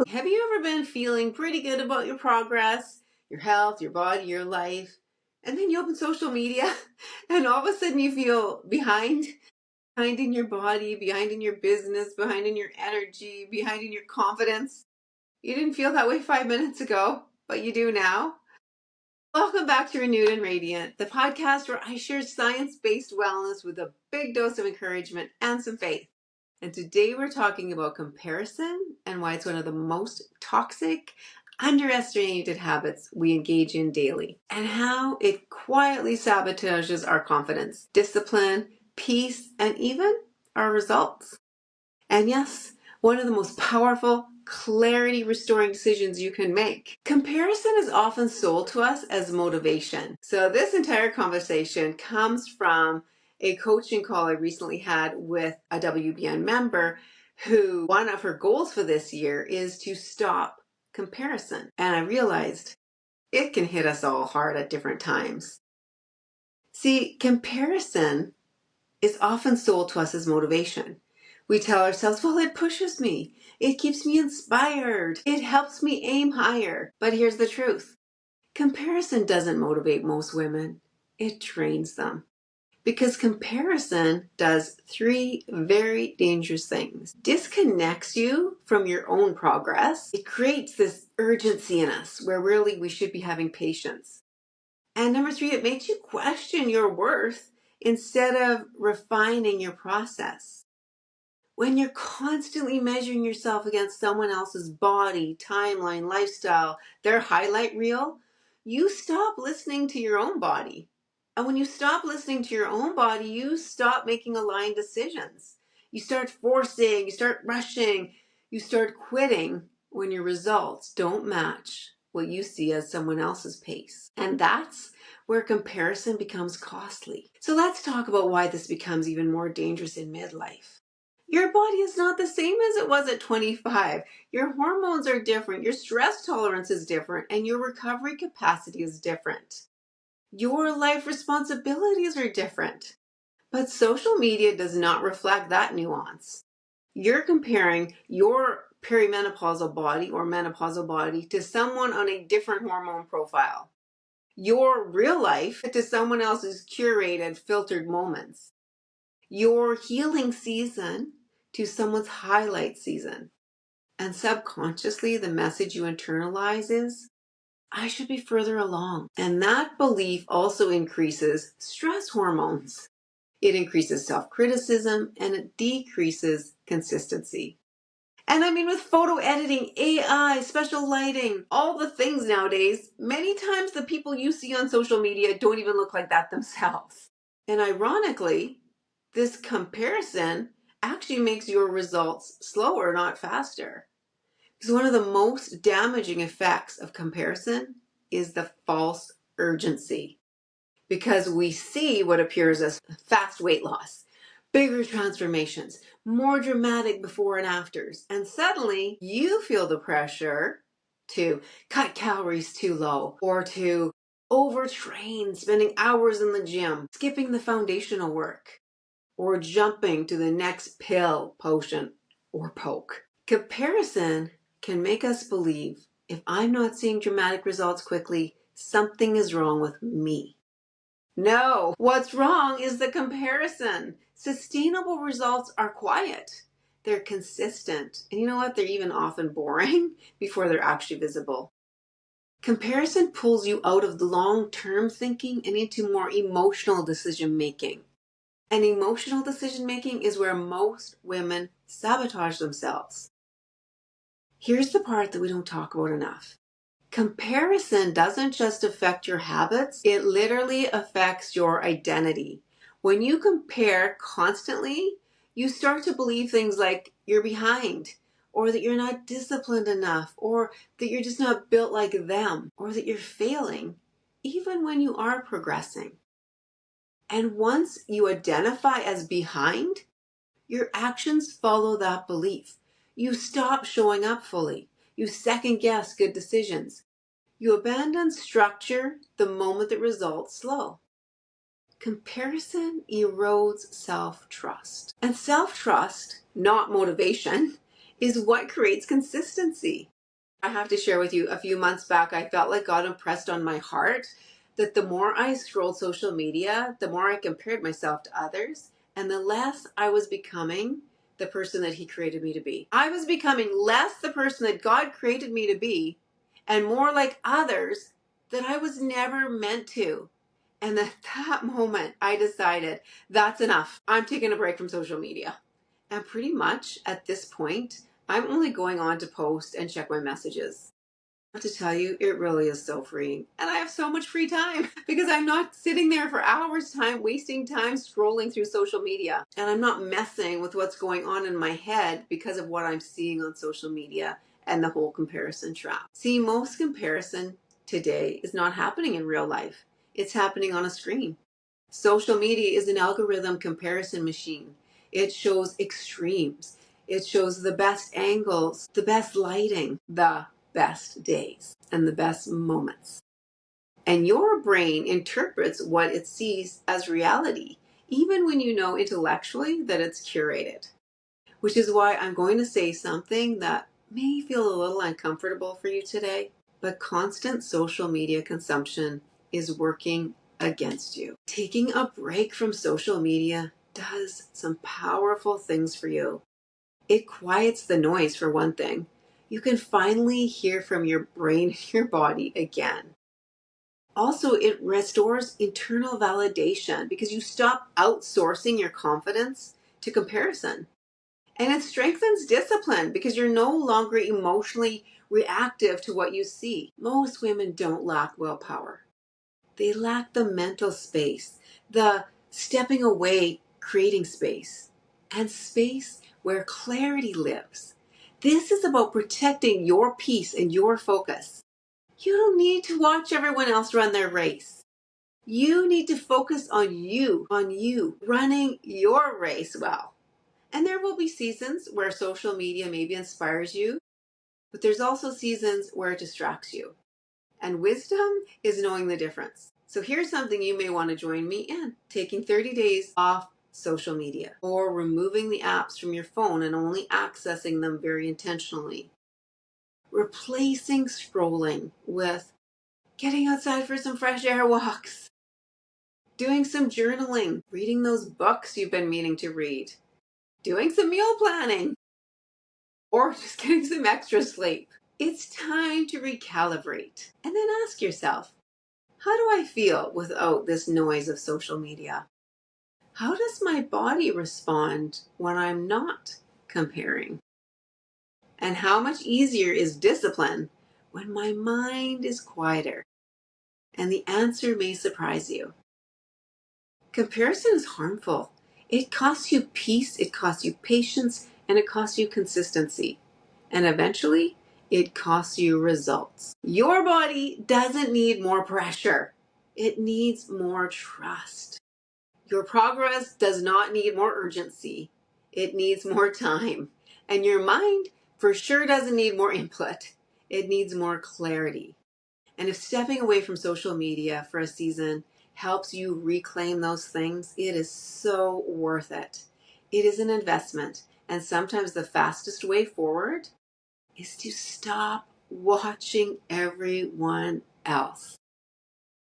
Have you ever been feeling pretty good about your progress, your health, your body, your life, and then you open social media and all of a sudden you feel behind in your body, behind in your business, behind in your energy, behind in your confidence? You didn't feel that way 5 minutes ago, but you do now. Welcome back to Renewed and Radiant, the podcast where I share science-based wellness with a big dose of encouragement and some faith. And today we're talking about comparison and why it's one of the most toxic, underestimated habits we engage in daily, and how it quietly sabotages our confidence, discipline, peace, and even our results. And yes, one of the most powerful, clarity restoring decisions you can make. Comparison is often sold to us as motivation. So this entire conversation comes from a coaching call I recently had with a WBN member who one of her goals for this year is to stop comparison. And I realized it can hit us all hard at different times. See, comparison is often sold to us as motivation. We tell ourselves, well, it pushes me. It keeps me inspired. It helps me aim higher. But here's the truth. Comparison doesn't motivate most women. It drains them. Because comparison does three very dangerous things. Disconnects you from your own progress. It creates this urgency in us where really we should be having patience. And number three, it makes you question your worth instead of refining your process. When you're constantly measuring yourself against someone else's body, timeline, lifestyle, their highlight reel, you stop listening to your own body. And when you stop listening to your own body, you stop making aligned decisions. You start forcing, you start rushing, you start quitting when your results don't match what you see as someone else's pace. And that's where comparison becomes costly. So let's talk about why this becomes even more dangerous in midlife. Your body is not the same as it was at 25. Your hormones are different, your stress tolerance is different, and your recovery capacity is different. Your life responsibilities are different. But social media does not reflect that nuance. You're comparing your perimenopausal body or menopausal body to someone on a different hormone profile. Your real life to someone else's curated, filtered moments. Your healing season to someone's highlight season. And subconsciously, the message you internalize is, I should be further along. And that belief also increases stress hormones. It increases self-criticism and it decreases consistency. And I mean, with photo editing, AI, special lighting, all the things nowadays, many times the people you see on social media don't even look like that themselves. And ironically, this comparison actually makes your results slower, not faster. Because one of the most damaging effects of comparison is the false urgency. Because we see what appears as fast weight loss, bigger transformations, more dramatic before and afters. And suddenly you feel the pressure to cut calories too low or to overtrain, spending hours in the gym, skipping the foundational work, or jumping to the next pill, potion, or poke. Comparison can make us believe if I'm not seeing dramatic results quickly, something is wrong with me. No, what's wrong is the comparison. Sustainable results are quiet. They're consistent. And you know what? They're even often boring before they're actually visible. Comparison pulls you out of the long-term thinking and into more emotional decision making. And emotional decision making is where most women sabotage themselves. Here's the part that we don't talk about enough. Comparison doesn't just affect your habits, it literally affects your identity. When you compare constantly, you start to believe things like you're behind, or that you're not disciplined enough, or that you're just not built like them, or that you're failing, even when you are progressing. And once you identify as behind, your actions follow that belief. You stop showing up fully. You second guess good decisions. You abandon structure the moment the results slow. Comparison erodes self-trust. And self-trust, not motivation, is what creates consistency. I have to share with you, a few months back, I felt like God impressed on my heart that the more I scrolled social media, the more I compared myself to others, and the less I was becoming the person that He created me to be. I was becoming less the person that God created me to be and more like others that I was never meant to. And at that moment, I decided that's enough. I'm taking a break from social media. And pretty much at this point, I'm only going on to post and check my messages. I have to tell you, it really is so freeing. And I have so much free time because I'm not sitting there for hours time, wasting time scrolling through social media. And I'm not messing with what's going on in my head because of what I'm seeing on social media and the whole comparison trap. See, most comparison today is not happening in real life. It's happening on a screen. Social media is an algorithm comparison machine. It shows extremes. It shows the best angles, the best lighting, the best days, and the best moments. And your brain interprets what it sees as reality, even when you know intellectually that it's curated. Which is why I'm going to say something that may feel a little uncomfortable for you today, but constant social media consumption is working against you. Taking a break from social media does some powerful things for you. It quiets the noise, for one thing. You can finally hear from your brain and your body again. Also, it restores internal validation because you stop outsourcing your confidence to comparison. And it strengthens discipline because you're no longer emotionally reactive to what you see. Most women don't lack willpower. They lack the mental space, the stepping away, creating space, and space where clarity lives. This is about protecting your peace and your focus. You don't need to watch everyone else run their race. You need to focus on you, running your race well. And there will be seasons where social media maybe inspires you, but there's also seasons where it distracts you. And wisdom is knowing the difference. So here's something you may want to join me in. Taking 30 days off social media or removing the apps from your phone and only accessing them very intentionally. Replacing scrolling with getting outside for some fresh air walks. Doing some journaling. Reading those books you've been meaning to read. Doing some meal planning. Or just getting some extra sleep. It's time to recalibrate. And then ask yourself, how do I feel without this noise of social media? How does my body respond when I'm not comparing? And how much easier is discipline when my mind is quieter? And the answer may surprise you. Comparison is harmful. It costs you peace, it costs you patience, and it costs you consistency. And eventually, it costs you results. Your body doesn't need more pressure. It needs more trust. Your progress does not need more urgency. It needs more time. And your mind for sure doesn't need more input. It needs more clarity. And if stepping away from social media for a season helps you reclaim those things, it is so worth it. It is an investment. And sometimes the fastest way forward is to stop watching everyone else.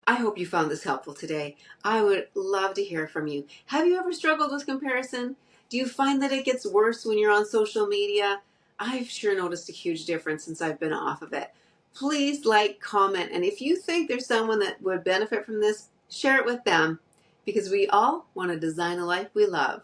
I hope you found this helpful today. I would love to hear from you. Have you ever struggled with comparison? Do you find that it gets worse when you're on social media? I've sure noticed a huge difference since I've been off of it. Please like, comment, and if you think there's someone that would benefit from this, share it with them because we all want to design a life we love.